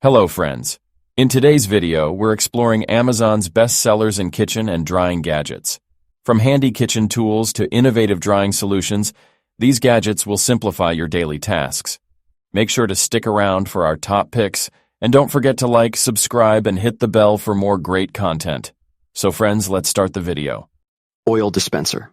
Hello friends. In today's video, we're exploring Amazon's best sellers in kitchen and drying gadgets. From handy kitchen tools to innovative drying solutions, these gadgets will simplify your daily tasks. Make sure to stick around for our top picks, and don't forget to like, subscribe, and hit the bell for more great content. So friends, let's start the video. Oil Dispenser.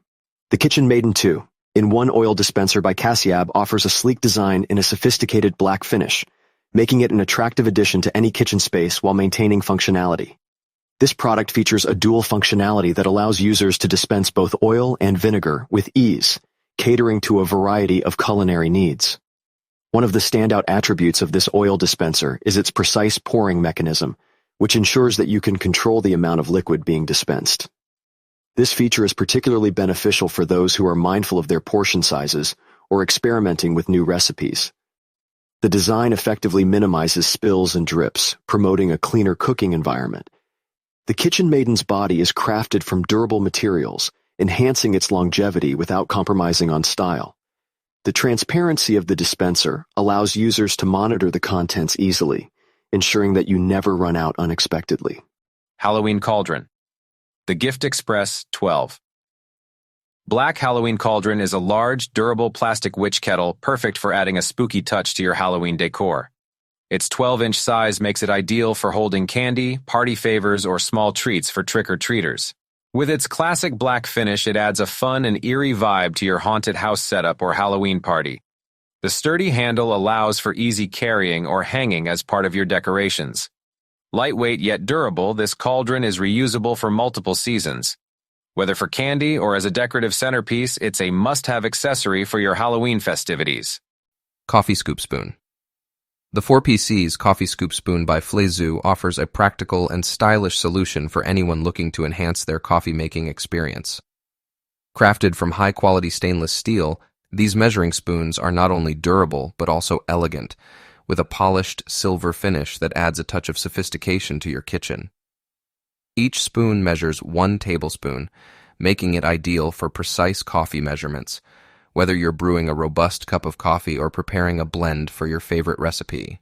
The Kitchen Maiden 2, in one oil dispenser by Cassiab, offers a sleek design in a sophisticated black finish, making it an attractive addition to any kitchen space while maintaining functionality. This product features a dual functionality that allows users to dispense both oil and vinegar with ease, catering to a variety of culinary needs. One of the standout attributes of this oil dispenser is its precise pouring mechanism, which ensures that you can control the amount of liquid being dispensed. This feature is particularly beneficial for those who are mindful of their portion sizes or experimenting with new recipes. The design effectively minimizes spills and drips, promoting a cleaner cooking environment. The Kitchen Maiden's body is crafted from durable materials, enhancing its longevity without compromising on style. The transparency of the dispenser allows users to monitor the contents easily, ensuring that you never run out unexpectedly. Halloween Cauldron. The Gift Express 12. Black Halloween Cauldron is a large, durable plastic witch kettle perfect for adding a spooky touch to your Halloween decor. Its 12-inch size makes it ideal for holding candy, party favors, or small treats for trick-or-treaters. With its classic black finish, it adds a fun and eerie vibe to your haunted house setup or Halloween party. The sturdy handle allows for easy carrying or hanging as part of your decorations. Lightweight yet durable, this cauldron is reusable for multiple seasons. Whether for candy or as a decorative centerpiece, it's a must-have accessory for your Halloween festivities. Coffee Scoop Spoon. The 4PC's Coffee Scoop Spoon by Flezu offers a practical and stylish solution for anyone looking to enhance their coffee-making experience. Crafted from high-quality stainless steel, these measuring spoons are not only durable but also elegant, with a polished silver finish that adds a touch of sophistication to your kitchen. Each spoon measures 1 tablespoon, making it ideal for precise coffee measurements, whether you're brewing a robust cup of coffee or preparing a blend for your favorite recipe.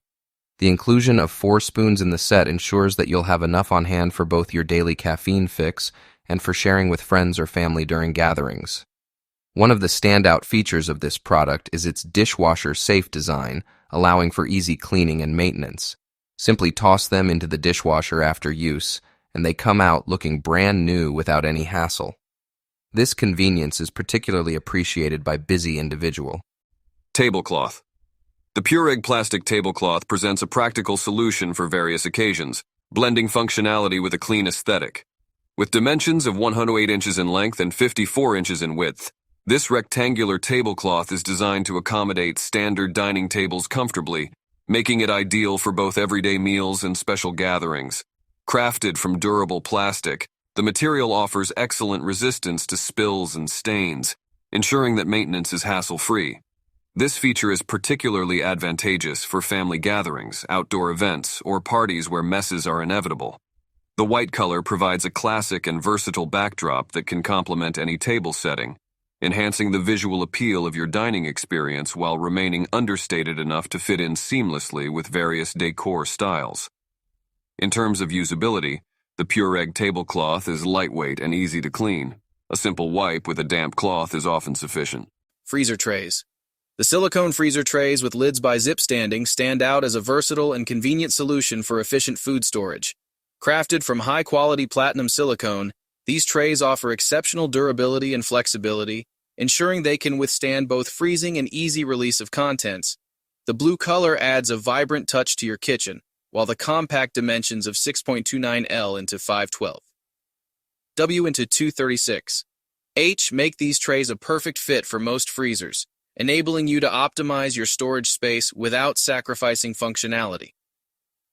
The inclusion of 4 spoons in the set ensures that you'll have enough on hand for both your daily caffeine fix and for sharing with friends or family during gatherings. One of the standout features of this product is its dishwasher-safe design, allowing for easy cleaning and maintenance. Simply toss them into the dishwasher after use, and they come out looking brand new without any hassle. This convenience is particularly appreciated by busy individuals. Tablecloth. The Pureg plastic tablecloth presents a practical solution for various occasions, blending functionality with a clean aesthetic. With dimensions of 108 inches in length and 54 inches in width, this rectangular tablecloth is designed to accommodate standard dining tables comfortably, making it ideal for both everyday meals and special gatherings. Crafted from durable plastic, the material offers excellent resistance to spills and stains, ensuring that maintenance is hassle-free. This feature is particularly advantageous for family gatherings, outdoor events, or parties where messes are inevitable. The white color provides a classic and versatile backdrop that can complement any table setting, enhancing the visual appeal of your dining experience while remaining understated enough to fit in seamlessly with various decor styles. In terms of usability, the Pureg tablecloth is lightweight and easy to clean. A simple wipe with a damp cloth is often sufficient. Freezer trays. The silicone freezer trays with lids by Zip Standing stand out as a versatile and convenient solution for efficient food storage. Crafted from high-quality platinum silicone, these trays offer exceptional durability and flexibility, ensuring they can withstand both freezing and easy release of contents. The blue color adds a vibrant touch to your kitchen, while the compact dimensions of 6.29L into 512 W into 236 H make these trays a perfect fit for most freezers, enabling you to optimize your storage space without sacrificing functionality.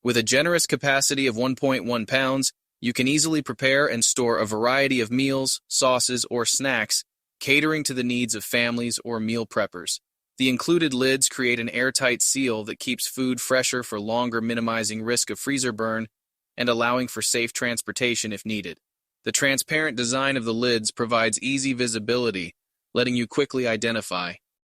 With a generous capacity of 1.1 pounds, you can easily prepare and store a variety of meals, sauces, or snacks, catering to the needs of families or meal preppers. The included lids create an airtight seal that keeps food fresher for longer, minimizing risk of freezer burn and allowing for safe transportation if needed. The transparent design of the lids provides easy visibility, letting you quickly identify